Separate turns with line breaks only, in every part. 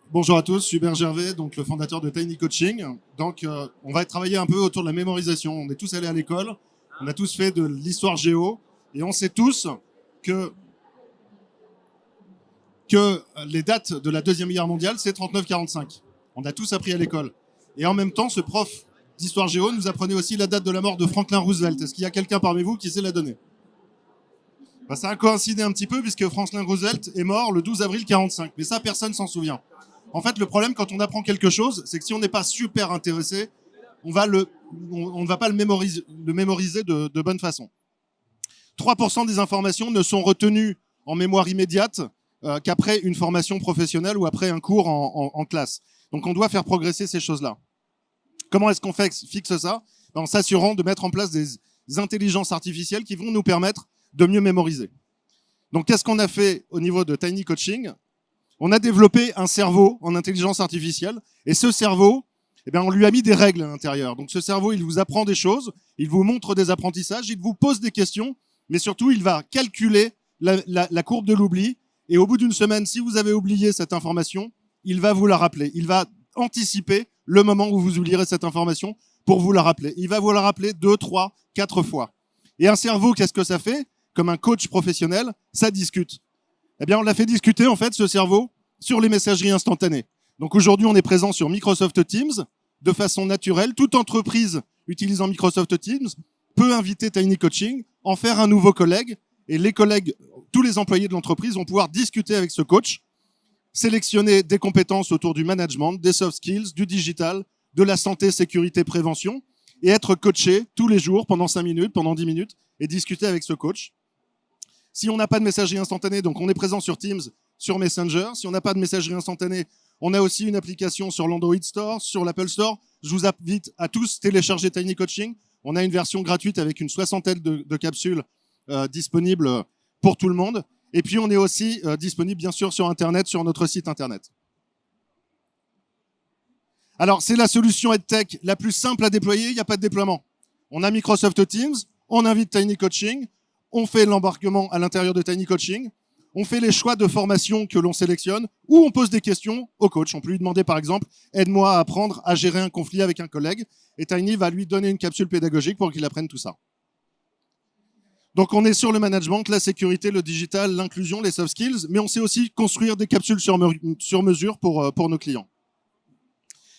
Bonjour à tous, Hubert Gervais, donc le fondateur de Tiny Coaching. Donc, on va travailler un peu autour de la mémorisation. On est tous allés à l'école, on a tous fait de l'histoire géo, et on sait tous que, que les dates de la Deuxième Guerre mondiale, c'est 39-45. On a tous appris à l'école. Et en même temps, ce prof d'histoire géo nous apprenait aussi la date de la mort de Franklin Roosevelt. Est-ce qu'il y a quelqu'un parmi vous qui sait la donner? Ça a coïncidé un petit peu puisque Franklin Roosevelt est mort le 12 avril 45. Mais ça, personne s'en souvient. En fait, le problème quand on apprend quelque chose, c'est que si on n'est pas super intéressé, on ne va pas le mémoriser de bonne façon. 3% des informations ne sont retenues en mémoire immédiate qu'après une formation professionnelle ou après un cours en classe. Donc on doit faire progresser ces choses-là. Comment est-ce qu'on fixe ça? En s'assurant de mettre en place des intelligences artificielles qui vont nous permettre de mieux mémoriser. Donc qu'est-ce qu'on a fait au niveau de Tiny Coaching? On a développé un cerveau en intelligence artificielle, et ce cerveau, on lui a mis des règles à l'intérieur. Donc ce cerveau, il vous apprend des choses, il vous montre des apprentissages, il vous pose des questions, mais surtout, il va calculer la courbe de l'oubli, et au bout d'une semaine, si vous avez oublié cette information, il va vous la rappeler. Il va anticiper le moment où vous oublierez cette information pour vous la rappeler. Il va vous la rappeler 2, 3, 4 fois. Et un cerveau, qu'est-ce que ça fait? Comme un coach professionnel, ça discute. On l'a fait discuter, en fait, ce cerveau, sur les messageries instantanées. Donc aujourd'hui, on est présent sur Microsoft Teams de façon naturelle. Toute entreprise utilisant Microsoft Teams peut inviter Tiny Coaching, en faire un nouveau collègue, et les collègues, tous les employés de l'entreprise vont pouvoir discuter avec ce coach, sélectionner des compétences autour du management, des soft skills, du digital, de la santé, sécurité, prévention, et être coaché tous les jours pendant 5 minutes, pendant 10 minutes, et discuter avec ce coach. Si on n'a pas de messagerie instantanée, donc on est présent sur Teams, sur Messenger. Si on n'a pas de messagerie instantanée, on a aussi une application sur l'Android Store, sur l'Apple Store. Je vous invite à tous télécharger Tiny Coaching. On a une version gratuite avec une 60aine de capsules disponibles pour tout le monde. Et puis, on est aussi disponible, bien sûr, sur Internet, sur notre site Internet. Alors, c'est la solution EdTech la plus simple à déployer. Il n'y a pas de déploiement. On a Microsoft Teams, on invite Tiny Coaching, on fait l'embarquement à l'intérieur de Tiny Coaching, on fait les choix de formation que l'on sélectionne, ou on pose des questions au coach. On peut lui demander, par exemple, aide-moi à apprendre à gérer un conflit avec un collègue, et Tiny va lui donner une capsule pédagogique pour qu'il apprenne tout ça. Donc on est sur le management, la sécurité, le digital, l'inclusion, les soft skills, mais on sait aussi construire des capsules sur mesure pour nos clients.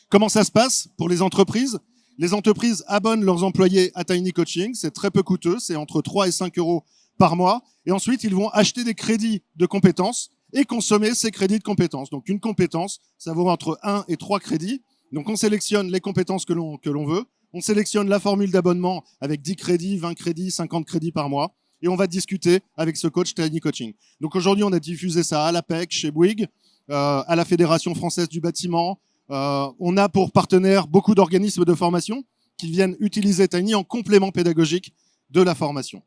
Comment ça se passe pour les entreprises? Les entreprises abonnent leurs employés à Tiny Coaching, c'est très peu coûteux, c'est entre 3 et 5 euros par mois, et ensuite ils vont acheter des crédits de compétences et consommer ces crédits de compétences. Donc une compétence, ça vaut entre 1 et 3 crédits, donc on sélectionne les compétences que l'on veut, on sélectionne la formule d'abonnement avec 10 crédits, 20 crédits, 50 crédits par mois, et on va discuter avec ce coach Tiny Coaching. Donc aujourd'hui on a diffusé ça à l'APEC, chez Bouygues, à la Fédération française du bâtiment. On a pour partenaires beaucoup d'organismes de formation qui viennent utiliser Tiny en complément pédagogique de la formation.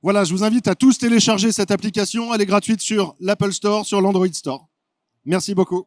Voilà, je vous invite à tous télécharger cette application. Elle est gratuite sur l'Apple Store, sur l'Android Store. Merci beaucoup.